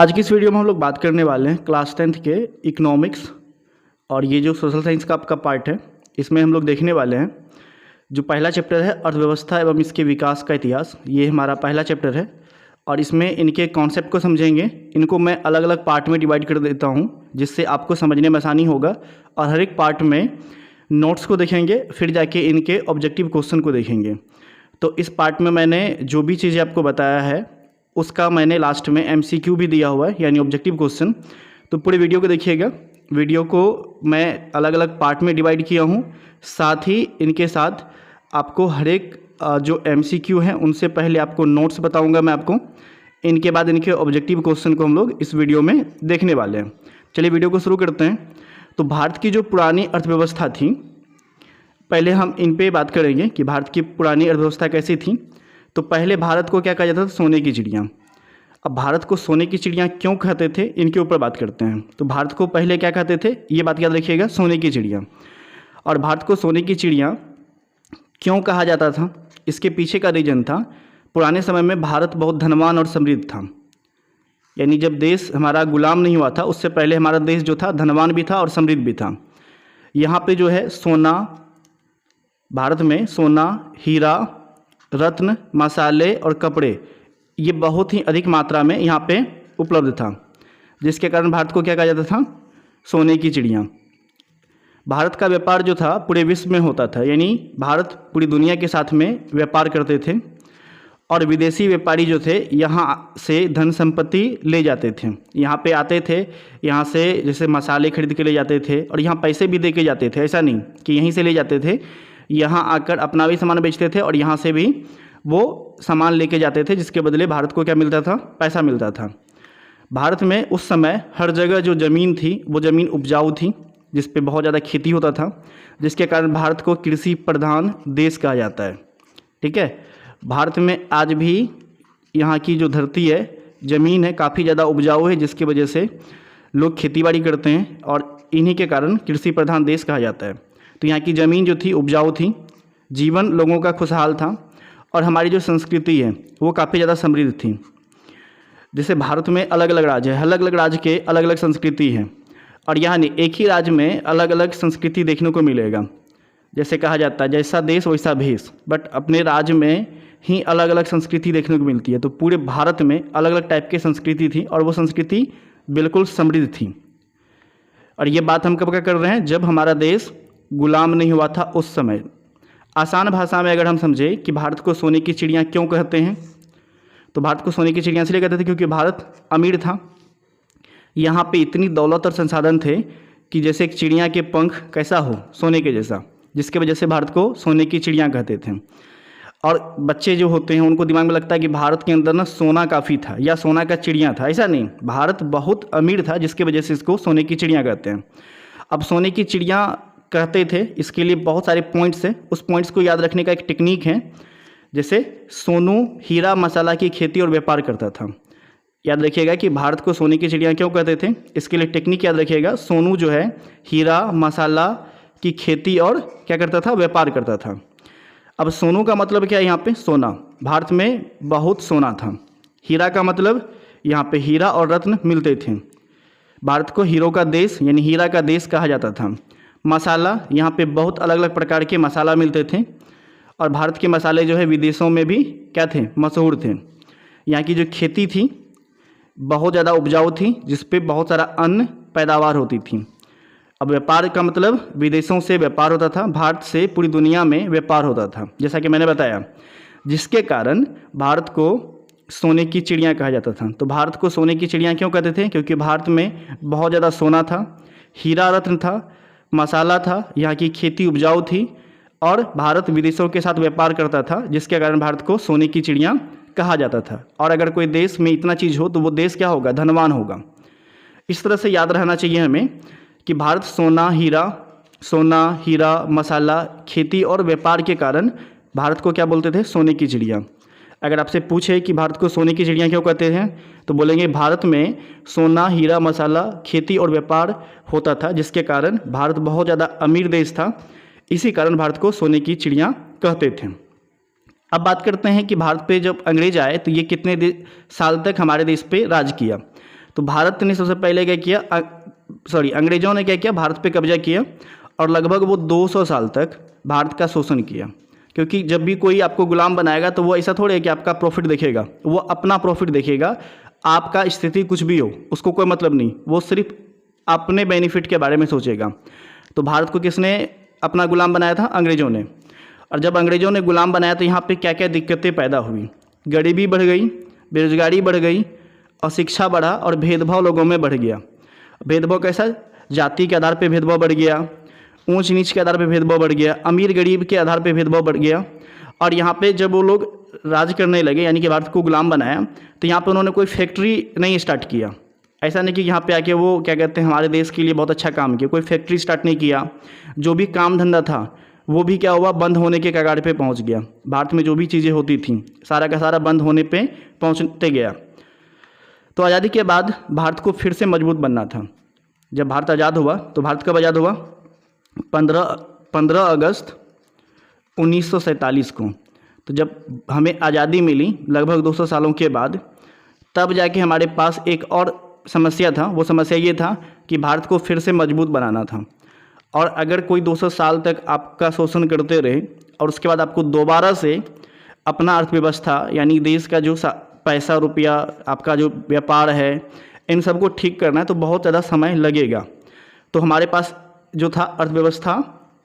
आज की इस वीडियो में हम लोग बात करने वाले हैं क्लास 10th के इकोनॉमिक्स और ये जो सोशल साइंस का आपका पार्ट है इसमें हम लोग देखने वाले हैं जो पहला चैप्टर है अर्थव्यवस्था एवं इसके विकास का इतिहास। ये हमारा पहला चैप्टर है और इसमें इनके कॉन्सेप्ट को समझेंगे। इनको मैं अलग अलग पार्ट में डिवाइड कर देता हूँ जिससे आपको समझने में आसानी होगा और हर एक पार्ट में नोट्स को देखेंगे, फिर जाके इनके ऑब्जेक्टिव क्वेश्चन को देखेंगे। तो इस पार्ट में मैंने जो भी चीज़ें आपको बताया है उसका मैंने लास्ट में MCQ भी दिया हुआ है, यानी ऑब्जेक्टिव क्वेश्चन। तो पूरे वीडियो को देखिएगा। वीडियो को मैं अलग अलग पार्ट में डिवाइड किया हूँ, साथ ही इनके साथ आपको हर एक जो MCQ हैं उनसे पहले आपको नोट्स बताऊँगा मैं आपको। इनके बाद इनके ऑब्जेक्टिव क्वेश्चन को हम लोग इस वीडियो में देखने वाले हैं। चलिए वीडियो को शुरू करते हैं। तो भारत की जो पुरानी अर्थव्यवस्था थी, पहले हम इन पे बात करेंगे कि भारत की पुरानी अर्थव्यवस्था कैसी थी। तो पहले भारत को क्या कहा जाता था? सोने की चिड़िया। अब भारत को सोने की चिड़िया क्यों कहते थे, इनके ऊपर बात करते हैं। तो भारत को पहले क्या कहते थे, ये बात याद रखिएगा, सोने की चिड़िया। और भारत को सोने की चिड़िया क्यों कहा जाता था, इसके पीछे का रीजन था पुराने समय में भारत बहुत धनवान और समृद्ध था। यानी जब देश हमारा गुलाम नहीं हुआ था उससे पहले हमारा देश जो था धनवान भी था और समृद्ध भी था। यहाँ पे जो है सोना, भारत में सोना, हीरा, रत्न, मसाले और कपड़े ये बहुत ही अधिक मात्रा में यहाँ पे उपलब्ध था, जिसके कारण भारत को क्या कहा जाता था? सोने की चिड़िया। भारत का व्यापार जो था पूरे विश्व में होता था, यानी भारत पूरी दुनिया के साथ में व्यापार करते थे और विदेशी व्यापारी जो थे यहाँ से धन संपत्ति ले जाते थे। यहाँ पे आते थे, यहाँ से जैसे मसाले खरीद के ले जाते थे और यहाँ पैसे भी दे के जाते थे। ऐसा नहीं कि यहीं से ले जाते थे, यहाँ आकर अपना भी सामान बेचते थे और यहाँ से भी वो सामान लेके जाते थे, जिसके बदले भारत को क्या मिलता था? पैसा मिलता था। भारत में उस समय हर जगह जो ज़मीन थी वो ज़मीन उपजाऊ थी, जिस पे बहुत ज़्यादा खेती होता था, जिसके कारण भारत को कृषि प्रधान देश कहा जाता है। ठीक है, भारत में आज भी यहाँ की जो धरती है, ज़मीन है, काफ़ी ज़्यादा उपजाऊ है, जिसकी वजह से लोग खेतीबाड़ी करते हैं और इन्हीं के कारण कृषि प्रधान देश कहा जाता है। तो यहाँ की ज़मीन जो थी उपजाऊ थी, जीवन लोगों का खुशहाल था और हमारी जो संस्कृति है वो काफ़ी ज़्यादा समृद्ध थी। जैसे भारत में अलग अलग राज्य है, अलग अलग राज्य के अलग अलग संस्कृति है और यहाँ नहीं, एक ही राज्य में अलग अलग संस्कृति देखने को मिलेगा। जैसे कहा जाता है जैसा देश वैसा भेष, बट अपने राज्य में ही अलग अलग संस्कृति देखने को मिलती है। तो पूरे भारत में अलग अलग टाइप की संस्कृति थी और वो संस्कृति बिल्कुल समृद्ध थी। और ये बात हम कब का कर रहे हैं? जब हमारा देश गुलाम नहीं हुआ था उस समय। आसान भाषा में अगर हम समझें कि भारत को सोने की चिड़िया क्यों कहते हैं, तो भारत को सोने की चिड़िया इसलिए कहते थे क्योंकि भारत अमीर था। यहाँ पे इतनी दौलत और संसाधन थे कि जैसे एक चिड़िया के पंख कैसा हो, सोने के जैसा, जिसके वजह से भारत को सोने की चिड़िया कहते थे। और बच्चे जो होते हैं उनको दिमाग में लगता है कि भारत के अंदर ना सोना काफ़ी था या सोना का चिड़िया था। ऐसा नहीं, भारत बहुत अमीर था जिसकी वजह से इसको सोने की चिड़िया कहते हैं। अब सोने की चिड़िया कहते थे, इसके लिए बहुत सारे पॉइंट्स हैं। उस पॉइंट्स को याद रखने का एक टेक्निक है। जैसे सोनू हीरा मसाला की खेती और व्यापार करता था। याद रखिएगा कि भारत को सोने की चिड़िया क्यों कहते थे, इसके लिए टेक्निक याद रखिएगा। सोनू जो है हीरा मसाला की खेती और क्या करता था? व्यापार करता था। अब सोनू का मतलब क्या है? यहाँ पे सोना, भारत में बहुत सोना था। हीरा का मतलब यहाँ पे हीरा और रत्न मिलते थे। भारत को हीरो का देश यानी हीरा का देश कहा जाता था। मसाला, यहाँ पे बहुत अलग अलग प्रकार के मसाला मिलते थे और भारत के मसाले जो है विदेशों में भी क्या थे? मशहूर थे। यहाँ की जो खेती थी बहुत ज़्यादा उपजाऊ थी, जिस पे बहुत सारा अन्न पैदावार होती थी। अब व्यापार का मतलब विदेशों से व्यापार होता था, भारत से पूरी दुनिया में व्यापार होता था, जैसा कि मैंने बताया, जिसके कारण भारत को सोने की चिड़िया कहा जाता था। तो भारत को सोने की चिड़िया क्यों कहते थे? क्योंकि भारत में बहुत ज़्यादा सोना था, हीरा रत्न था, मसाला था, यहाँ की खेती उपजाऊ थी और भारत विदेशों के साथ व्यापार करता था, जिसके कारण भारत को सोने की चिड़िया कहा जाता था। और अगर कोई देश में इतना चीज़ हो तो वो देश क्या होगा? धनवान होगा। इस तरह से याद रहना चाहिए हमें कि भारत सोना हीरा मसाला खेती और व्यापार के कारण भारत को क्या बोलते थे? सोने की चिड़िया। अगर आपसे पूछे कि भारत को सोने की चिड़िया क्यों कहते हैं, तो बोलेंगे भारत में सोना हीरा मसाला खेती और व्यापार होता था, जिसके कारण भारत बहुत ज़्यादा अमीर देश था। इसी कारण भारत को सोने की चिड़िया कहते थे। अब बात करते हैं कि भारत पे जब अंग्रेज आए तो ये कितने साल तक हमारे देश पे राज किया। तो भारत ने सबसे पहले क्या किया, अंग्रेज़ों ने क्या किया, भारत पे कब्जा किया और लगभग वो 200 साल तक भारत का शोषण किया। क्योंकि जब भी कोई आपको गुलाम बनाएगा तो वो ऐसा थोड़े है कि आपका प्रॉफिट देखेगा, वो अपना प्रॉफिट देखेगा, आपका स्थिति कुछ भी हो उसको कोई मतलब नहीं, वो सिर्फ अपने बेनिफिट के बारे में सोचेगा। तो भारत को किसने अपना गुलाम बनाया था? अंग्रेज़ों ने। और जब अंग्रेज़ों ने गुलाम बनाया तो यहाँ पे क्या क्या दिक्कतें पैदा हुई, गरीबी बढ़ गई, बेरोजगारी बढ़ गई, अशिक्षा बढ़ा और भेदभाव लोगों में बढ़ गया। भेदभाव कैसा? जाति के आधार पे भेदभाव बढ़ गया, ऊंच नीच के आधार पे भेदभाव बढ़ गया, अमीर गरीब के आधार पे भेदभाव बढ़ गया। और यहाँ पे जब वो लोग राज करने लगे, यानी कि भारत को गुलाम बनाया, तो यहाँ पे उन्होंने कोई फैक्ट्री नहीं स्टार्ट किया। ऐसा नहीं कि यहाँ पे आके वो क्या कहते हैं हमारे देश के लिए बहुत अच्छा काम किया, कोई फैक्ट्री स्टार्ट नहीं किया। जो भी काम धंधा था वो भी क्या हुआ, बंद होने के कगार पे पहुँच गया। भारत में जो भी चीज़ें होती थी सारा का सारा बंद होने पे पहुँचते गया। तो आज़ादी के बाद भारत को फिर से मजबूत बनना था। जब भारत आज़ाद हुआ तो भारत कब आज़ाद हुआ? 15 अगस्त 1947 को। तो जब हमें आज़ादी मिली लगभग 200 सालों के बाद, तब जाके हमारे पास एक और समस्या था। वो समस्या ये था कि भारत को फिर से मजबूत बनाना था। और अगर कोई 200 साल तक आपका शोषण करते रहे और उसके बाद आपको दोबारा से अपना अर्थव्यवस्था यानी देश का जो पैसा रुपया, आपका जो व्यापार है, इन सबको ठीक करना है तो बहुत ज़्यादा समय लगेगा। तो हमारे पास जो था अर्थव्यवस्था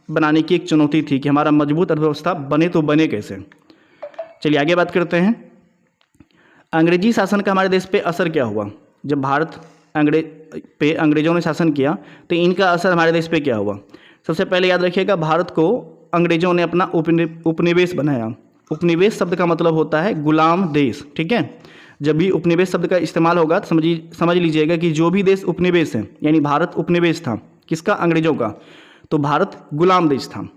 बनाने की एक चुनौती थी कि हमारा मजबूत अर्थव्यवस्था बने तो बने कैसे। चलिए आगे बात करते हैं। अंग्रेजी शासन का हमारे देश पे असर क्या हुआ? जब भारत अंग्रेज़ों ने शासन किया तो इनका असर हमारे देश पे क्या हुआ? सबसे पहले याद रखिएगा, भारत को अंग्रेज़ों ने अपना उपनिवेश बनाया। उपनिवेश शब्द का मतलब होता है गुलाम देश, ठीक है। जब भी उपनिवेश शब्द का इस्तेमाल होगा तो समझ लीजिएगा कि जो भी देश उपनिवेश है, यानी भारत उपनिवेश था किसका? अंग्रेज़ों का। तो भारत गुलाम देश था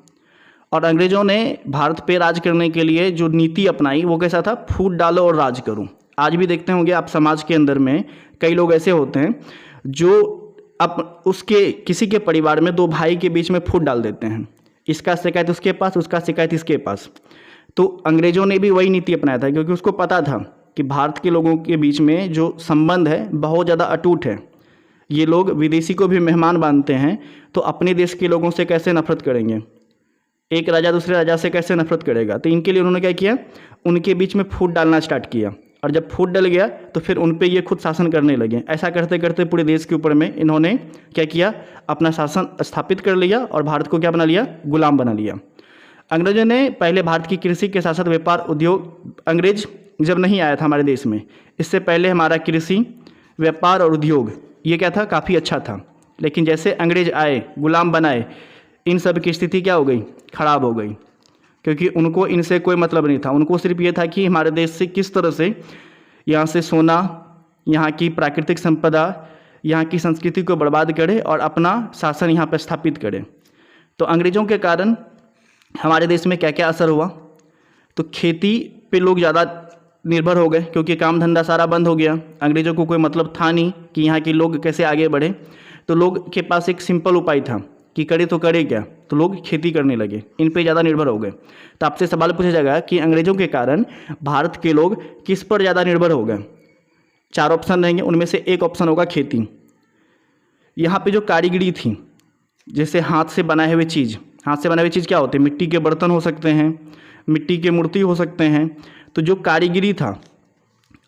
और अंग्रेज़ों ने भारत पे राज करने के लिए जो नीति अपनाई वो कैसा था? फूट डालो और राज करो। आज भी देखते होंगे आप समाज के अंदर में कई लोग ऐसे होते हैं जो उसके किसी के परिवार में 2 भाई के बीच में फूट डाल देते हैं, इसका शिकायत उसके पास, उसका शिकायत इसके पास। तो अंग्रेज़ों ने भी वही नीति अपनाया था क्योंकि उसको पता था कि भारत के लोगों के बीच में जो संबंध है बहुत ज़्यादा अटूट है। ये लोग विदेशी को भी मेहमान मानते हैं, तो अपने देश के लोगों से कैसे नफरत करेंगे? एक राजा दूसरे राजा से कैसे नफरत करेगा? तो इनके लिए उन्होंने क्या किया? उनके बीच में फूट डालना स्टार्ट किया और जब फूट डल गया तो फिर उन पे ये खुद शासन करने लगे। ऐसा करते करते पूरे देश के ऊपर में इन्होंने क्या किया? अपना शासन स्थापित कर लिया और भारत को क्या बना लिया? गुलाम बना लिया। अंग्रेजों ने पहले भारत की कृषि के साथ साथ व्यापार उद्योग, अंग्रेज जब नहीं आया था हमारे देश में, इससे पहले हमारा कृषि, व्यापार और उद्योग ये क्या था? काफ़ी अच्छा था। लेकिन जैसे अंग्रेज आए, गुलाम बनाए, इन सब की स्थिति क्या हो गई? खराब हो गई। क्योंकि उनको इनसे कोई मतलब नहीं था। उनको सिर्फ ये था कि हमारे देश से किस तरह से यहाँ से सोना, यहाँ की प्राकृतिक संपदा, यहाँ की संस्कृति को बर्बाद करे और अपना शासन यहाँ पर स्थापित करे। तो अंग्रेज़ों के कारण हमारे देश में क्या क्या असर हुआ? तो खेती पे लोग ज़्यादा निर्भर हो गए क्योंकि काम धंधा सारा बंद हो गया। अंग्रेज़ों को कोई मतलब था नहीं कि यहाँ के लोग कैसे आगे बढ़े। तो लोग के पास एक सिंपल उपाय था कि करे तो करे क्या, तो लोग खेती करने लगे, इन पे ज़्यादा निर्भर हो गए। तो आपसे सवाल पूछा जाएगा कि अंग्रेज़ों के कारण भारत के लोग किस पर ज़्यादा निर्भर हो गए? 4 ऑप्शन रहेंगे, उनमें से एक ऑप्शन होगा खेती। यहाँ पे जो कारीगरी थी, जैसे हाथ से बनाए हुए चीज़, हाथ से बनाए हुए चीज़ क्या होते हैं? मिट्टी के बर्तन हो सकते हैं, मिट्टी के मूर्ति हो सकते हैं। तो जो कारीगरी था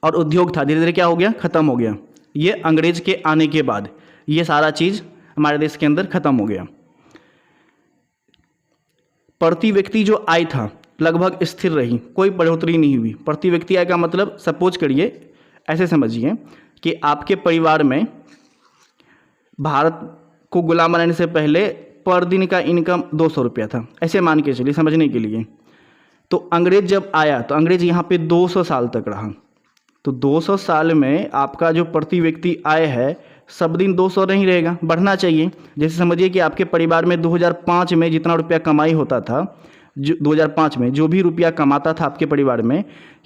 और उद्योग था धीरे धीरे क्या हो गया? ख़त्म हो गया। ये अंग्रेज़ के आने के बाद ये सारा चीज़ हमारे देश के अंदर ख़त्म हो गया। प्रति व्यक्ति जो आय था लगभग स्थिर रही, कोई बढ़ोतरी नहीं हुई। प्रति व्यक्ति आय का मतलब सपोज करिए, ऐसे समझिए कि आपके परिवार में भारत को गुलाम बनाने से पहले पर दिन का इनकम 200 रुपया था, ऐसे मान के चलिए समझने के लिए। तो अंग्रेज जब आया तो अंग्रेज यहाँ पे 200 साल तक रहा। तो 200 साल में आपका जो प्रति व्यक्ति आय है सब दिन 200 नहीं रहेगा, बढ़ना चाहिए। जैसे समझिए कि आपके परिवार में 2005 में जितना रुपया कमाई होता था, 2005 में जो भी रुपया कमाता था आपके परिवार में,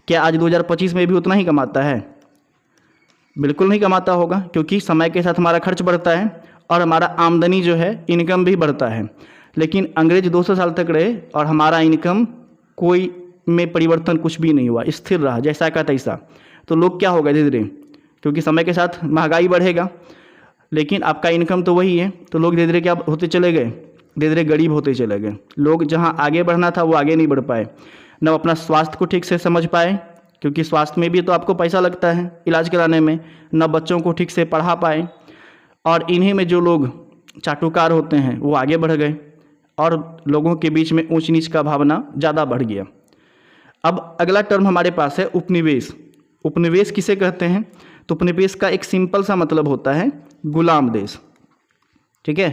क्या आज 2025 में भी उतना ही कमाता है? बिल्कुल नहीं कमाता होगा, क्योंकि समय के साथ हमारा खर्च बढ़ता है और हमारा आमदनी जो है, इनकम भी बढ़ता है। लेकिन अंग्रेज 200 साल तक रहे और हमारा इनकम कोई में परिवर्तन कुछ भी नहीं हुआ, स्थिर रहा जैसा का तैसा। तो लोग क्या हो गए? धीरे धीरे क्योंकि समय के साथ महंगाई बढ़ेगा, लेकिन आपका इनकम तो वही है। तो लोग धीरे धीरे क्या होते चले गए, धीरे धीरे गरीब होते चले गए। लोग जहाँ आगे बढ़ना था वो आगे नहीं बढ़ पाए, न अपना स्वास्थ्य को ठीक से समझ पाए, क्योंकि स्वास्थ्य में भी तो आपको पैसा लगता है इलाज कराने में, न बच्चों को ठीक से पढ़ा पाए। और इन्हीं में जो लोग चाटुकार होते हैं वो आगे बढ़ गए और लोगों के बीच में ऊंच नीच का भावना ज़्यादा बढ़ गया। अब अगला टर्म हमारे पास है उपनिवेश। उपनिवेश किसे कहते हैं? तो उपनिवेश का एक सिंपल सा मतलब होता है गुलाम देश। ठीक है,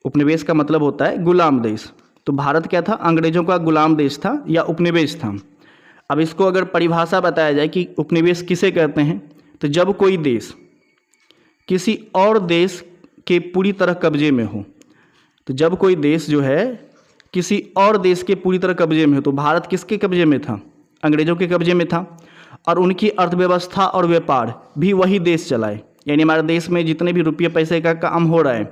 उपनिवेश का मतलब होता है गुलाम देश। तो भारत क्या था? अंग्रेजों का गुलाम देश था या उपनिवेश था। अब इसको अगर परिभाषा बताया जाए कि उपनिवेश किसे कहते हैं, तो जब कोई देश किसी और देश के पूरी तरह कब्जे में हो। तो जब कोई देश जो है किसी और देश के पूरी तरह कब्जे में हो, तो भारत किसके कब्जे में था? अंग्रेजों के कब्जे में था। और उनकी अर्थव्यवस्था और व्यापार भी वही देश चलाए। यानी हमारे देश में जितने भी रुपये पैसे का काम हो रहा है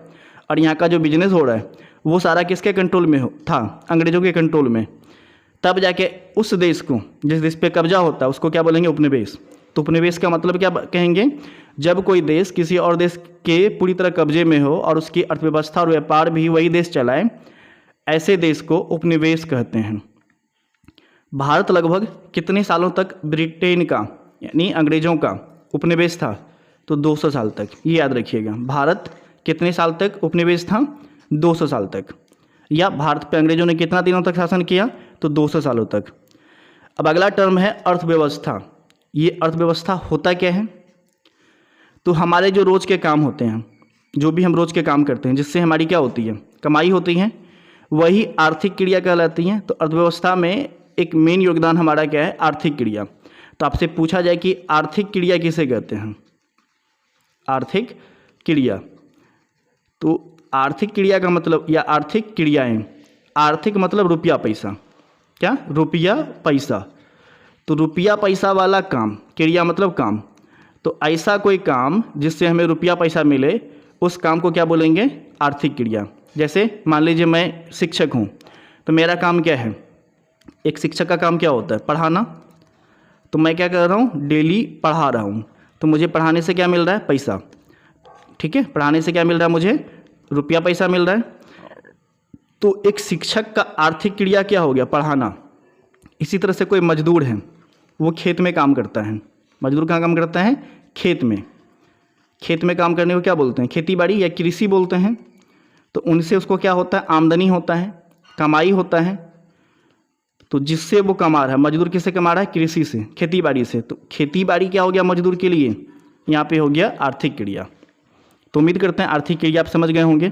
और यहाँ का जो बिजनेस हो रहा है वो सारा किसके कंट्रोल में था? अंग्रेजों के कंट्रोल में। तब जाके उस देश को, जिस देश पे कब्जा होता है, उसको क्या बोलेंगे? उपनिवेश। तो उपनिवेश का मतलब क्या कहेंगे? जब कोई देश किसी और देश के पूरी तरह कब्जे में हो और उसकी अर्थव्यवस्था और व्यापार भी वही देश चलाए, ऐसे देश को उपनिवेश कहते हैं। भारत लगभग कितने सालों तक ब्रिटेन का यानी अंग्रेजों का उपनिवेश था? तो 200 साल तक। ये याद रखिएगा, भारत कितने साल तक उपनिवेश था? 200 साल तक। या भारत पे अंग्रेजों ने कितना दिनों तक शासन किया? तो 200 सालों तक। अब अगला टर्म है अर्थव्यवस्था। ये अर्थव्यवस्था होता क्या है? तो हमारे जो रोज़ के काम होते हैं, जो भी हम रोज़ के काम करते हैं, जिससे हमारी क्या होती है? कमाई होती है, वही आर्थिक क्रिया कहलाती हैं। तो अर्थव्यवस्था में एक मेन योगदान हमारा क्या है? आर्थिक क्रिया। तो आपसे पूछा जाए कि आर्थिक क्रिया किसे कहते हैं? आर्थिक क्रिया। तो आर्थिक क्रिया का मतलब या आर्थिक क्रियाएं, आर्थिक मतलब रुपया पैसा। क्या? रुपया पैसा। तो रुपया पैसा वाला काम, क्रिया मतलब काम। तो ऐसा कोई काम जिससे हमें रुपया पैसा मिले, उस काम को क्या बोलेंगे? आर्थिक क्रिया। जैसे मान लीजिए मैं शिक्षक हूँ, तो मेरा काम क्या है? एक शिक्षक का काम क्या होता है? पढ़ाना। तो मैं क्या कर रहा हूँ? डेली पढ़ा रहा हूँ। तो मुझे पढ़ाने से क्या मिल रहा है? पैसा। ठीक है, पढ़ाने से क्या मिल रहा है? मुझे रुपया पैसा मिल रहा है। तो एक शिक्षक का आर्थिक क्रिया क्या हो गया? पढ़ाना। इसी तरह से कोई मजदूर है, वो खेत में काम करता है। मजदूर कहाँ काम करता है? खेत में। खेत में काम करने को क्या बोलते हैं? खेती बाड़ी या कृषि बोलते हैं। तो उनसे उसको क्या होता है? आमदनी होता है, कमाई होता है। तो जिससे वो कमा रहा है, मजदूर किससे कमा रहा है? कृषि से, खेती बाड़ी से। तो खेती बाड़ी क्या हो गया मजदूर के लिए? यहाँ पे हो गया आर्थिक क्रिया। तो उम्मीद करते हैं आर्थिक क्रिया आप समझ गए होंगे।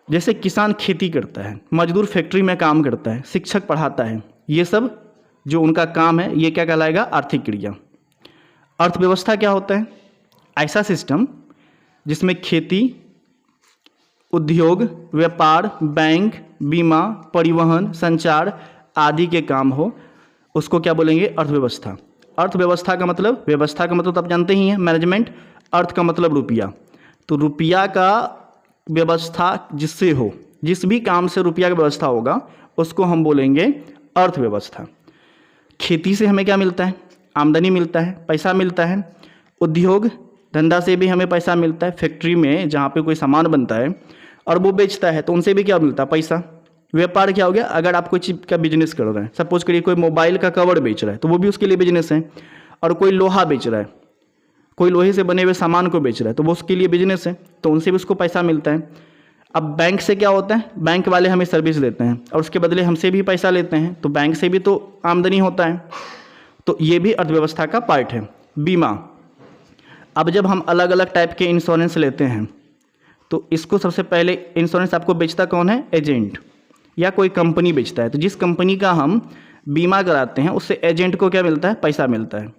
जैसे किसान खेती करता है, मजदूर फैक्ट्री में काम करता है, शिक्षक पढ़ाता है, ये सब जो उनका काम है ये क्या कहलाएगा? आर्थिक क्रिया। अर्थव्यवस्था क्या होता है? ऐसा सिस्टम जिसमें खेती, उद्योग, व्यापार, बैंक, बीमा, परिवहन, संचार आदि के काम हो, उसको क्या बोलेंगे? अर्थव्यवस्था। अर्थव्यवस्था का मतलब, व्यवस्था का मतलब तो आप जानते ही हैं, मैनेजमेंट। अर्थ का मतलब रुपया। तो रुपया का व्यवस्था जिससे हो, जिस भी काम से रुपया की व्यवस्था होगा, उसको हम बोलेंगे अर्थव्यवस्था। खेती से हमें क्या मिलता है? आमदनी मिलता है, पैसा मिलता है। उद्योग धंधा से भी हमें पैसा मिलता है। फैक्ट्री में जहाँ पे कोई सामान बनता है और वो बेचता है, तो उनसे भी क्या मिलता है? पैसा। व्यापार क्या हो गया? अगर आप कोई चीज़ का बिजनेस कर रहे हैं, सपोज करिए कोई मोबाइल का कवर बेच रहा है, तो वो भी उसके लिए बिजनेस है। और कोई लोहा बेच रहा है, कोई लोहे से बने हुए सामान को बेच रहा है, तो वो उसके लिए बिजनेस है, तो उनसे भी उसको पैसा मिलता है। अब बैंक से क्या होता है? बैंक वाले हमें सर्विस देते हैं और उसके बदले हमसे भी पैसा लेते हैं, तो बैंक से भी तो आमदनी होता है। तो ये भी अर्थव्यवस्था का पार्ट है। बीमा। अब जब हम अलग अलग टाइप के इंश्योरेंस लेते हैं, तो इसको सबसे पहले इंश्योरेंस आपको बेचता कौन है? एजेंट या कोई कंपनी बेचता है। तो जिस कंपनी का हम बीमा कराते हैं, उससे एजेंट को क्या मिलता है? पैसा मिलता है।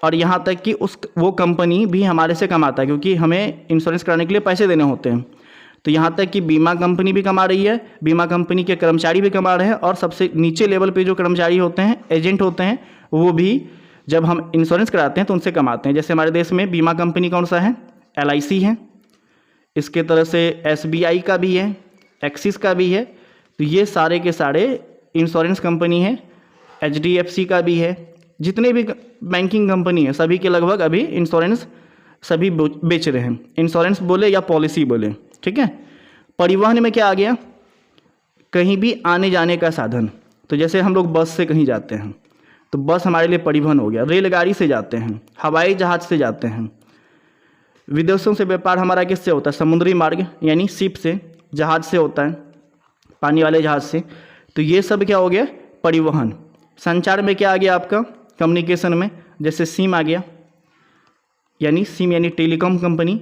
और यहाँ तक कि वो कंपनी भी हमारे से कमाता है, क्योंकि हमें इंश्योरेंस कराने के लिए पैसे देने होते हैं। तो यहाँ तक कि बीमा कंपनी भी कमा रही है, बीमा कंपनी के कर्मचारी भी कमा रहे हैं, और सबसे नीचे लेवल पे जो कर्मचारी होते हैं, एजेंट होते हैं, वो भी जब हम इंश्योरेंस कराते हैं तो उनसे कमाते हैं। जैसे हमारे देश में बीमा कंपनी कौन सा है? LIC है। इसके तरह से SBI का भी है, एक्सिस का भी है। तो ये सारे के सारे इंश्योरेंस कंपनी है। HDFC का भी है, जितने भी बैंकिंग कंपनी है सभी के लगभग अभी इंश्योरेंस सभी बेच रहे हैं, इंश्योरेंस बोले या पॉलिसी बोले, ठीक है। परिवहन में क्या आ गया, कहीं भी आने जाने का साधन। तो जैसे हम लोग बस से कहीं जाते हैं तो बस हमारे लिए परिवहन हो गया। रेलगाड़ी से जाते हैं, हवाई जहाज़ से जाते हैं। विदेशों से व्यापार हमारा किससे होता है, समुद्री मार्ग यानी शिप से, जहाज़ से होता है, पानी वाले जहाज़ से। तो ये सब क्या हो गया, परिवहन। संचार में क्या आ गया आपका, कम्युनिकेशन में जैसे सिम आ गया, यानी सिम यानी टेलीकॉम कंपनी।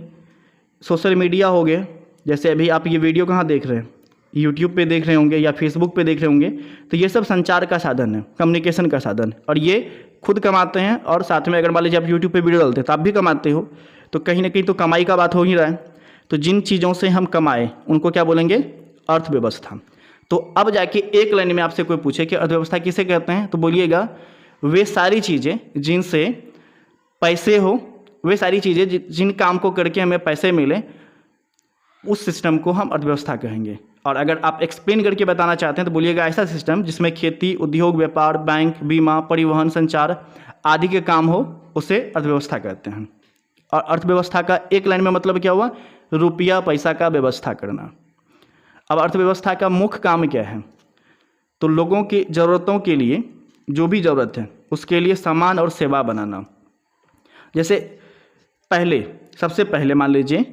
सोशल मीडिया हो गया, जैसे अभी आप ये वीडियो कहाँ देख रहे हैं, यूट्यूब पे देख रहे होंगे या फेसबुक पे देख रहे होंगे। तो ये सब संचार का साधन है, कम्युनिकेशन का साधन। और ये खुद कमाते हैं और साथ में अगर मान लीजिए आप यूट्यूब पे वीडियो डालते हैं तो आप भी कमाते हो। तो कहीं ना कहीं तो कमाई का बात हो ही रहा है। तो जिन चीज़ों से हम कमाए उनको क्या बोलेंगे, अर्थव्यवस्था। तो अब जाके एक लाइन में आपसे कोई पूछे कि अर्थव्यवस्था किसे कहते हैं, तो बोलिएगा वे सारी चीज़ें जिनसे पैसे हो, वे सारी चीज़ें जिन काम को करके हमें पैसे मिले, उस सिस्टम को हम अर्थव्यवस्था कहेंगे। और अगर आप एक्सप्लेन करके बताना चाहते हैं तो बोलिएगा ऐसा सिस्टम जिसमें खेती, उद्योग, व्यापार, बैंक, बीमा, परिवहन, संचार आदि के काम हो, उसे अर्थव्यवस्था कहते हैं। और अर्थव्यवस्था का एक लाइन में मतलब क्या हुआ, रुपया पैसा का व्यवस्था करना। अब अर्थव्यवस्था का मुख्य काम क्या है, तो लोगों की ज़रूरतों के लिए जो भी ज़रूरत है उसके लिए सामान और सेवा बनाना। जैसे पहले, सबसे पहले मान लीजिए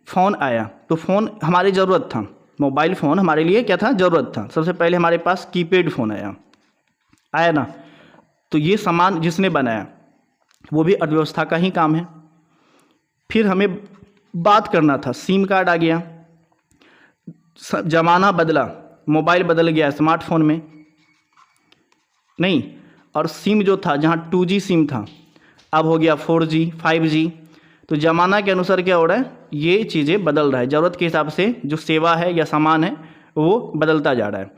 फ़ोन आया, तो फ़ोन हमारी ज़रूरत था, मोबाइल फ़ोन हमारे लिए क्या था, ज़रूरत था। सबसे पहले हमारे पास कीपैड फ़ोन आया ना। तो ये सामान जिसने बनाया वो भी अर्थव्यवस्था का ही काम है। फिर हमें बात करना था, सिम कार्ड आ गया, ज़माना बदला, मोबाइल बदल गया स्मार्टफोन में नहीं। और सिम जो था, जहाँ 2G सिम था, अब हो गया 4G 5G। तो ज़माना के अनुसार क्या हो रहा है, ये चीज़ें बदल रहा है। ज़रूरत के हिसाब से जो सेवा है या सामान है वो बदलता जा रहा है।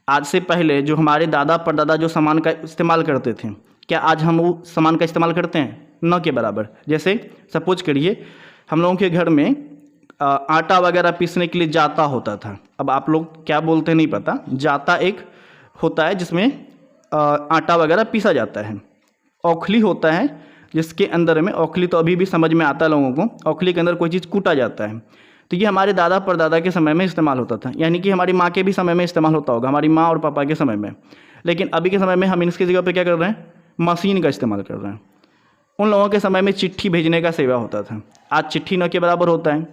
आज से पहले जो हमारे दादा परदादा जो सामान का इस्तेमाल करते थे, क्या आज हम वो सामान का इस्तेमाल करते हैं, न के बराबर। जैसे सपोज करिए हम लोगों के घर में आटा वगैरह पीसने के लिए जाता होता था। अब आप लोग क्या बोलते हैं नहीं पता, जाता एक होता है जिसमें आटा वगैरह पीसा जाता है। औखली होता है जिसके अंदर में, औखली तो अभी भी समझ में आता है लोगों को, औखली के अंदर कोई चीज़ कूटा जाता है। तो ये हमारे दादा परदादा के समय में इस्तेमाल होता था, यानी कि हमारी माँ के भी समय में इस्तेमाल होता होगा, हमारी माँ और पापा के समय में। लेकिन अभी के समय में हम इसकी जगह पे क्या कर रहे हैं, मशीन का इस्तेमाल कर रहे हैं। उन लोगों के समय में चिट्ठी भेजने का सेवा होता था, आज चिट्ठी न के बराबर होता है।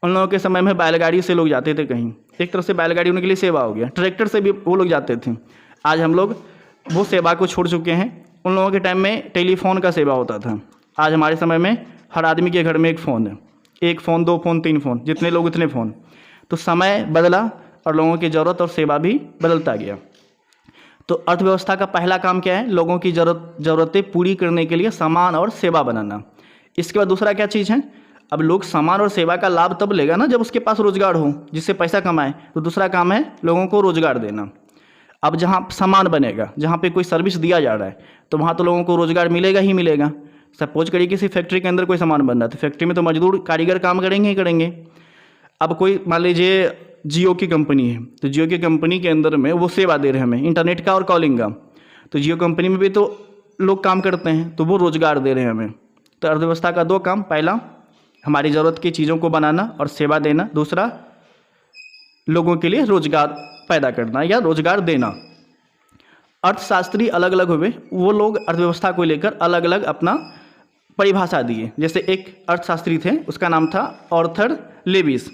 उन लोगों के समय में बैलगाड़ी से लोग जाते थे कहीं, एक तरह से बैलगाड़ी उनके लिए सेवा हो गया। ट्रैक्टर से भी वो लोग जाते थे, आज हम लोग वो सेवा को छोड़ चुके हैं। उन लोगों के टाइम में टेलीफोन का सेवा होता था, आज हमारे समय में हर आदमी के घर में एक फ़ोन है, एक फ़ोन, 2 फ़ोन, 3 फ़ोन, जितने लोग उतने फ़ोन। तो समय बदला और लोगों की ज़रूरत और सेवा भी बदलता गया। तो अर्थव्यवस्था का पहला काम क्या है, लोगों की ज़रूरतें पूरी करने के लिए सामान और सेवा बनाना। इसके बाद दूसरा क्या चीज़ है, अब लोग सामान और सेवा का लाभ तब लेगा ना जब उसके पास रोजगार हो, जिससे पैसा कमाए। तो दूसरा काम है लोगों को रोजगार देना। अब जहाँ सामान बनेगा, जहाँ पे कोई सर्विस दिया जा रहा है, तो वहाँ तो लोगों को रोजगार मिलेगा ही मिलेगा। सपोज करिए किसी फैक्ट्री के अंदर कोई सामान बन रहा है, तो फैक्ट्री में तो मजदूर कारीगर काम करेंगे ही करेंगे। अब कोई मान लीजिए जियो की कंपनी है, तो जियो की कंपनी के अंदर में वो सेवा दे रहे हैं हमें इंटरनेट का और कॉलिंग का, तो जियो कंपनी में भी तो लोग काम करते हैं, तो वो रोजगार दे रहे हैं हमें। तो अर्थव्यवस्था का 2 काम, पहला हमारी ज़रूरत की चीज़ों को बनाना और सेवा देना, दूसरा लोगों के लिए रोजगार पैदा करना या रोजगार देना। अर्थशास्त्री अलग अलग हुए, वो लोग अर्थव्यवस्था को लेकर अलग अलग अपना परिभाषा दिए। जैसे एक अर्थशास्त्री थे, उसका नाम था आर्थर लेविस।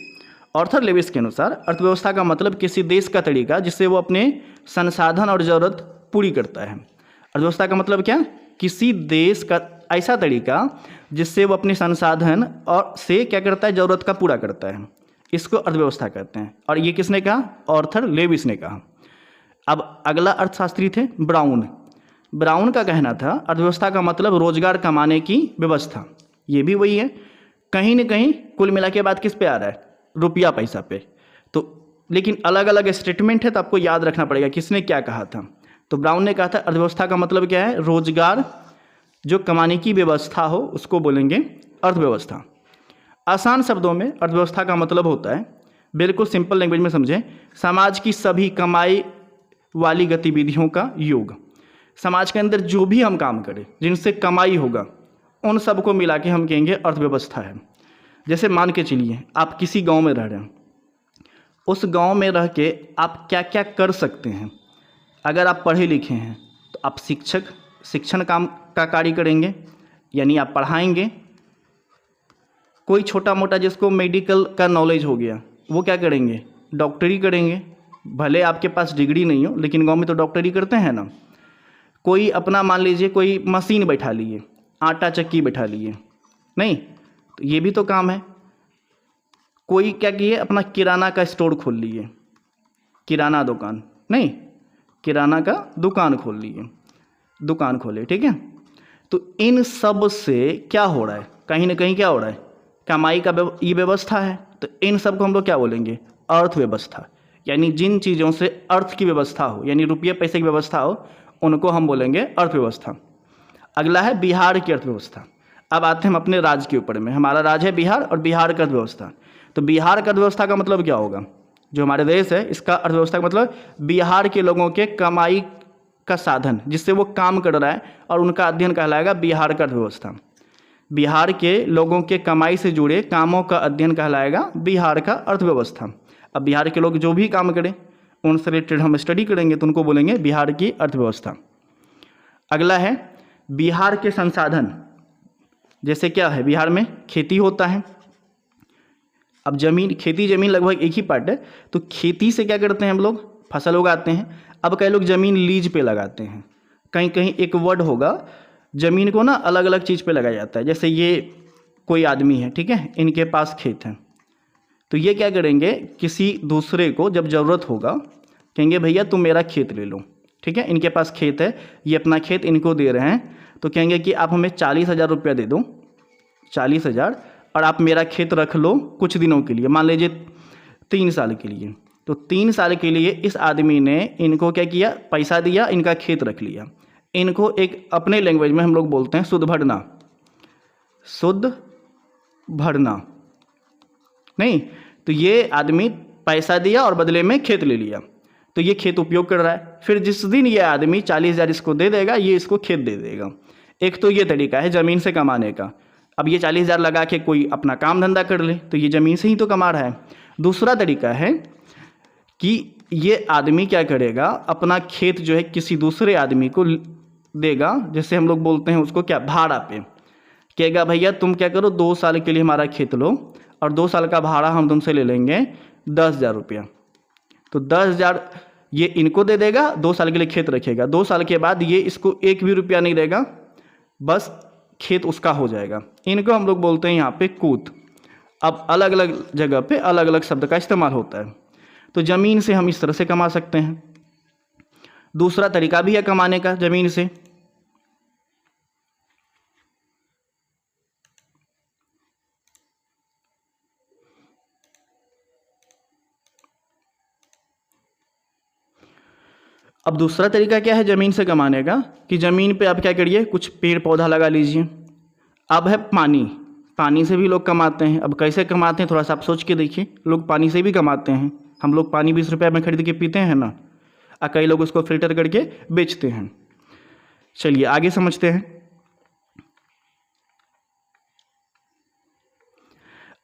आर्थर लेविस के अनुसार अर्थव्यवस्था का मतलब किसी देश का तरीका जिससे वो अपने संसाधन और ज़रूरत पूरी करता है। अर्थव्यवस्था का मतलब क्या, किसी देश का ऐसा तरीका जिससे वो अपने संसाधन और से क्या करता है, ज़रूरत का पूरा करता है, इसको अर्थव्यवस्था कहते हैं। और ये किसने कहा, आर्थर लेविस ने कहा। अब अगला अर्थशास्त्री थे ब्राउन। ब्राउन का कहना था अर्थव्यवस्था का मतलब रोजगार कमाने की व्यवस्था। ये भी वही है, कहीं न कहीं कुल मिला के बात किस पे आ रहा है, रुपया पैसा पे। तो लेकिन अलग अलग स्टेटमेंट है, तो आपको याद रखना पड़ेगा किसने क्या कहा था। तो ब्राउन ने कहा था अर्थव्यवस्था का मतलब क्या है, रोजगार जो कमाने की व्यवस्था हो उसको बोलेंगे अर्थव्यवस्था। आसान शब्दों में अर्थव्यवस्था का मतलब होता है, बिल्कुल सिंपल लैंग्वेज में समझें, समाज की सभी कमाई वाली गतिविधियों का योग। समाज के अंदर जो भी हम काम करें जिनसे कमाई होगा उन सबको मिला के हम कहेंगे अर्थव्यवस्था है। जैसे मान के चलिए आप किसी गांव में रह रहे हैं, उस गांव में रह के आप क्या क्या कर सकते हैं। अगर आप पढ़े लिखे हैं तो आप शिक्षण काम का कार्य करेंगे, यानी आप पढ़ाएंगे। कोई छोटा मोटा जिसको मेडिकल का नॉलेज हो गया वो क्या करेंगे, डॉक्टरी करेंगे। भले आपके पास डिग्री नहीं हो लेकिन गांव में तो डॉक्टरी करते हैं ना। कोई अपना मान लीजिए कोई मशीन बैठा लिए, आटा चक्की बैठा लिए, नहीं तो ये भी तो काम है। कोई क्या किए, अपना किराना का स्टोर खोल लिए, किराना दुकान, नहीं किराना का दुकान खोल लिए, दुकान खोले, ठीक है। तो इन सब से क्या हो रहा है, कहीं ना कहीं क्या हो रहा है, कमाई का ये व्यवस्था है। तो इन सब को हम लोग क्या बोलेंगे, अर्थव्यवस्था। यानी जिन चीज़ों से अर्थ की व्यवस्था हो, यानी रुपये पैसे की व्यवस्था हो, उनको हम बोलेंगे अर्थव्यवस्था। अगला है बिहार की अर्थव्यवस्था। अब आते हैं हम अपने राज्य के ऊपर में। हमारा राज्य है बिहार और बिहार का अर्थव्यवस्था। तो बिहार का अर्थव्यवस्था का मतलब क्या होगा, जो हमारे देश है इसका अर्थव्यवस्था का मतलब बिहार के लोगों के कमाई का साधन जिससे वो काम कर रहा है और उनका अध्ययन कहलाएगा बिहार का अर्थव्यवस्था। बिहार के लोगों के कमाई से जुड़े कामों का अध्ययन कहलाएगा बिहार का अर्थव्यवस्था। अब बिहार के लोग जो भी काम करें उनसे रिलेटेड हम स्टडी करेंगे तो उनको बोलेंगे बिहार की अर्थव्यवस्था। अगला है बिहार के संसाधन। जैसे क्या है, बिहार में खेती होता है। अब जमीन, खेती जमीन लगभग एक ही पार्ट है। तो खेती से क्या करते हैं हम लोग, फसल उगाते हैं। अब कई लोग ज़मीन लीज पे लगाते हैं। कहीं कहीं एक वर्ड होगा, ज़मीन को ना अलग अलग चीज़ पे लगाया जाता है। जैसे ये कोई आदमी है, ठीक है, इनके पास खेत है, तो ये क्या करेंगे, किसी दूसरे को जब ज़रूरत होगा कहेंगे भैया तुम मेरा खेत ले लो, ठीक है। इनके पास खेत है, ये अपना खेत इनको दे रहे हैं, तो कहेंगे कि आप हमें 40,000 रुपया दे दो, 40,000, और आप मेरा खेत रख लो कुछ दिनों के लिए, मान लीजिए 3 साल के लिए। तो 3 साल के लिए इस आदमी ने इनको क्या किया, पैसा दिया, इनका खेत रख लिया। इनको एक अपने लैंग्वेज में हम लोग बोलते हैं शुद्ध भरना, शुद्ध भरना, नहीं तो ये आदमी पैसा दिया और बदले में खेत ले लिया, तो ये खेत उपयोग कर रहा है। फिर जिस दिन ये आदमी 40,000 इसको दे देगा, ये इसको खेत दे देगा। एक तो ये तरीका है ज़मीन से कमाने का। अब ये 40,000 लगा के कोई अपना काम धंधा कर ले तो ये ज़मीन से ही तो कमा रहा है। दूसरा तरीका है कि ये आदमी क्या करेगा, अपना खेत जो है किसी दूसरे आदमी को देगा, जैसे हम लोग बोलते हैं उसको क्या, भाड़ा पे। कहेगा भैया तुम क्या करो, 2 साल के लिए हमारा खेत लो और 2 साल का भाड़ा हम तुमसे ले लेंगे 10,000 रुपया। तो 10,000 ये इनको दे देगा, 2 साल के लिए खेत रखेगा। 2 साल के बाद ये इसको 1 भी रुपया नहीं देगा, बस खेत उसका हो जाएगा। इनको हम लोग बोलते हैं यहाँ पे कूत। अब अलग अलग जगह पे अलग अलग शब्द का इस्तेमाल होता है। तो ज़मीन से हम इस तरह से कमा सकते हैं। दूसरा तरीका भी है कमाने का ज़मीन से। अब दूसरा तरीका क्या है ज़मीन से कमाने का, कि ज़मीन पे आप क्या करिए, कुछ पेड़ पौधा लगा लीजिए। अब है पानी, पानी से भी लोग कमाते हैं। अब कैसे कमाते हैं थोड़ा सा आप सोच के देखिए। लोग पानी से भी कमाते हैं। हम लोग पानी 20 रुपये में खरीद के पीते हैं ना, और कई लोग उसको फिल्टर करके बेचते हैं। चलिए आगे समझते हैं।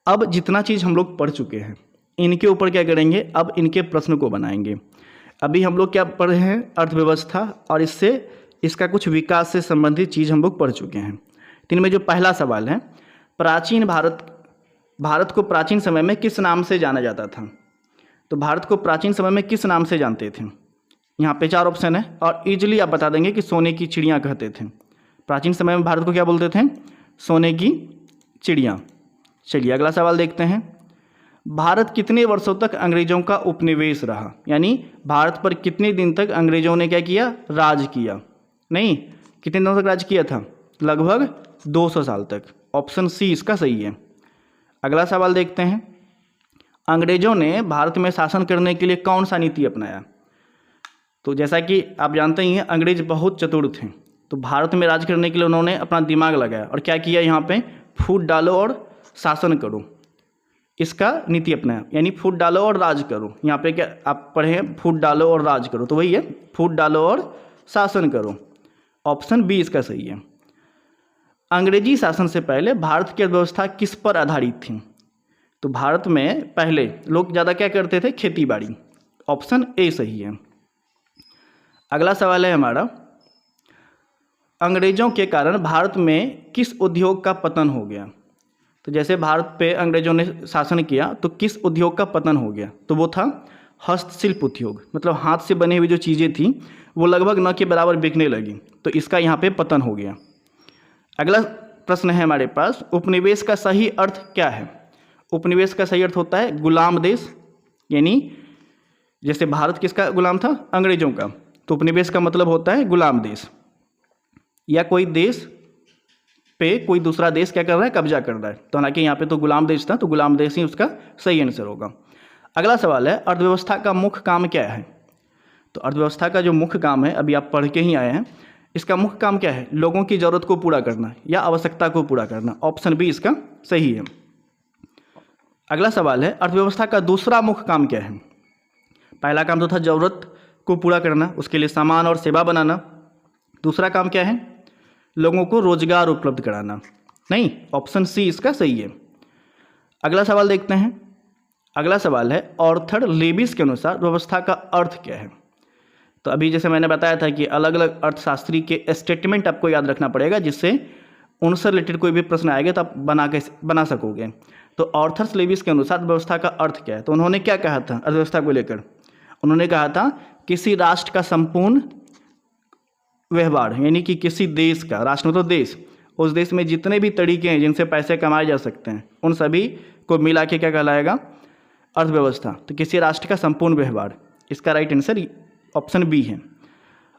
अब जितना चीज़ हम लोग पढ़ चुके हैं इनके ऊपर क्या करेंगे, अब इनके प्रश्न को बनाएंगे। अभी हम लोग क्या पढ़ रहे हैं, अर्थव्यवस्था, और इससे इसका कुछ विकास से संबंधित चीज़ हम लोग पढ़ चुके हैं। तो इनमें जो पहला सवाल है, प्राचीन भारत को प्राचीन समय में किस नाम से जाना जाता था। तो भारत को प्राचीन समय में किस नाम से जानते थे। यहाँ पे 4 ऑप्शन है और इजीली आप बता देंगे कि सोने की चिड़िया कहते थे। प्राचीन समय में भारत को क्या बोलते थे, सोने की चिड़िया। चलिए अगला सवाल देखते हैं। भारत कितने वर्षों तक अंग्रेजों का उपनिवेश रहा, यानी भारत पर कितने दिन तक अंग्रेजों ने क्या किया, राज किया। नहीं, कितने दिनों तक राज किया था, लगभग 200 साल तक। ऑप्शन सी इसका सही है। अगला सवाल देखते हैं। अंग्रेजों ने भारत में शासन करने के लिए कौन सा नीति अपनाया। तो जैसा कि आप जानते ही हैं अंग्रेज बहुत चतुर थे, तो भारत में राज करने के लिए उन्होंने अपना दिमाग लगाया और क्या किया, यहाँ पे फूट डालो और शासन करो, इसका नीति अपनाया। यानी फूट डालो और राज करो। यहाँ पे क्या आप पढ़े हैं, फूट डालो और राज करो, तो वही है फूट डालो और शासन करो। ऑप्शन बी इसका सही है। अंग्रेजी शासन से पहले भारत की अर्थव्यवस्था किस पर आधारित थी? तो भारत में पहले लोग ज़्यादा क्या करते थे? खेती बाड़ी। ऑप्शन ए सही है। अगला सवाल है हमारा, अंग्रेजों के कारण भारत में किस उद्योग का पतन हो गया? तो जैसे भारत पे अंग्रेजों ने शासन किया तो किस उद्योग का पतन हो गया? तो वो था हस्तशिल्प उद्योग, मतलब हाथ से बनी हुई जो चीज़ें थी वो लगभग न के बराबर बिकने लगी, तो इसका यहाँ पे पतन हो गया। अगला प्रश्न है हमारे पास, उपनिवेश का सही अर्थ क्या है? उपनिवेश का सही अर्थ होता है गुलाम देश, यानी जैसे भारत किसका गुलाम था? अंग्रेजों का, तो उपनिवेश का मतलब होता है गुलाम देश, या कोई देश पे कोई दूसरा देश क्या कर रहा है? कब्जा कर रहा है। तो हालांकि यहाँ पे तो गुलाम देश था, तो गुलाम देश ही उसका सही आंसर होगा। अगला सवाल है, अर्थव्यवस्था का मुख्य काम क्या है? तो अर्थव्यवस्था का जो मुख्य काम है, अभी आप पढ़ के ही आए हैं, इसका मुख्य काम क्या है? लोगों की ज़रूरत को पूरा करना या आवश्यकता को पूरा करना। ऑप्शन बी इसका सही है। अगला सवाल है, अर्थव्यवस्था का दूसरा मुख्य काम क्या है? पहला काम तो था ज़रूरत को पूरा करना, उसके लिए सामान और सेवा बनाना। दूसरा काम क्या है? लोगों को रोजगार उपलब्ध कराना। नहीं, ऑप्शन सी इसका सही है। अगला सवाल देखते हैं। अगला सवाल है, ऑर्थर लेविस के अनुसार व्यवस्था का अर्थ क्या है? तो अभी जैसे मैंने बताया था कि अलग अलग अर्थशास्त्री के स्टेटमेंट आपको याद रखना पड़ेगा, जिससे उनसे रिलेटेड कोई भी प्रश्न आएगा तो आप बना सकोगे। तो ऑर्थर लेविस के अनुसार व्यवस्था का अर्थ क्या है? तो उन्होंने क्या कहा था अर्थव्यवस्था को लेकर? उन्होंने कहा था किसी राष्ट्र का संपूर्ण व्यवहार, यानी कि किसी देश का, राष्ट्र मतलब देश, उस देश में जितने भी तरीके हैं जिनसे पैसे कमाए जा सकते हैं उन सभी को मिला के क्या कहलाएगा? अर्थव्यवस्था। तो किसी राष्ट्र का संपूर्ण व्यवहार, इसका राइट आंसर ऑप्शन बी है।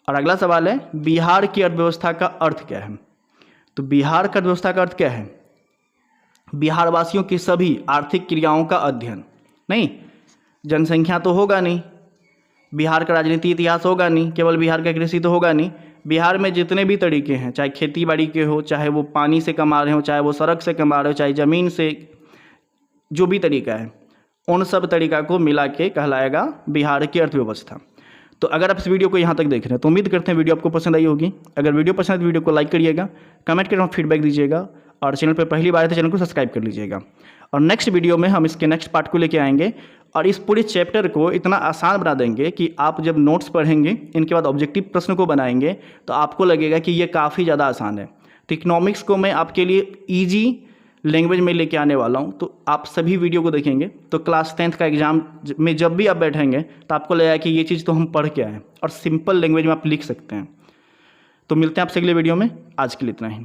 और अगला सवाल है, बिहार की अर्थव्यवस्था का अर्थ क्या है? तो बिहार का अर्थव्यवस्था का अर्थ क्या है? बिहार वासियों की सभी आर्थिक क्रियाओं का अध्ययन। नहीं, जनसंख्या तो होगा नहीं, बिहार का राजनीति इतिहास होगा नहीं, केवल बिहार का कृषि तो होगा नहीं, बिहार में जितने भी तरीके हैं, चाहे खेती बाड़ी के हो, चाहे वो पानी से कमा रहे हो, चाहे वो सड़क से कमा रहे हो, चाहे ज़मीन से, जो भी तरीका है उन सब तरीका को मिला के कहलाएगा बिहार की अर्थव्यवस्था। तो अगर आप इस वीडियो को यहाँ तक देख रहे हैं तो उम्मीद करते हैं वीडियो आपको पसंद आई होगी। अगर वीडियो पसंद है तो वीडियो को लाइक करिएगा, कमेंट करके फीडबैक दीजिएगा, और चैनल पर पहली बार है तो चैनल को सब्सक्राइब कर लीजिएगा। और नेक्स्ट वीडियो में हम इसके नेक्स्ट पार्ट को लेके आएंगे और इस पूरे चैप्टर को इतना आसान बना देंगे कि आप जब नोट्स पढ़ेंगे, इनके बाद ऑब्जेक्टिव प्रश्न को बनाएंगे तो आपको लगेगा कि ये काफ़ी ज़्यादा आसान है। तो इकोनॉमिक्स को मैं आपके लिए ईजी लैंग्वेज में लेके आने वाला हूँ, तो आप सभी वीडियो को देखेंगे तो क्लास 10th का एग्जाम में जब भी आप बैठेंगे तो आपको लगेगा कि ये चीज़ तो हम पढ़ के आए और सिंपल लैंग्वेज में आप लिख सकते हैं। तो मिलते हैं आपसे अगले वीडियो में, आज के लिए इतना ही।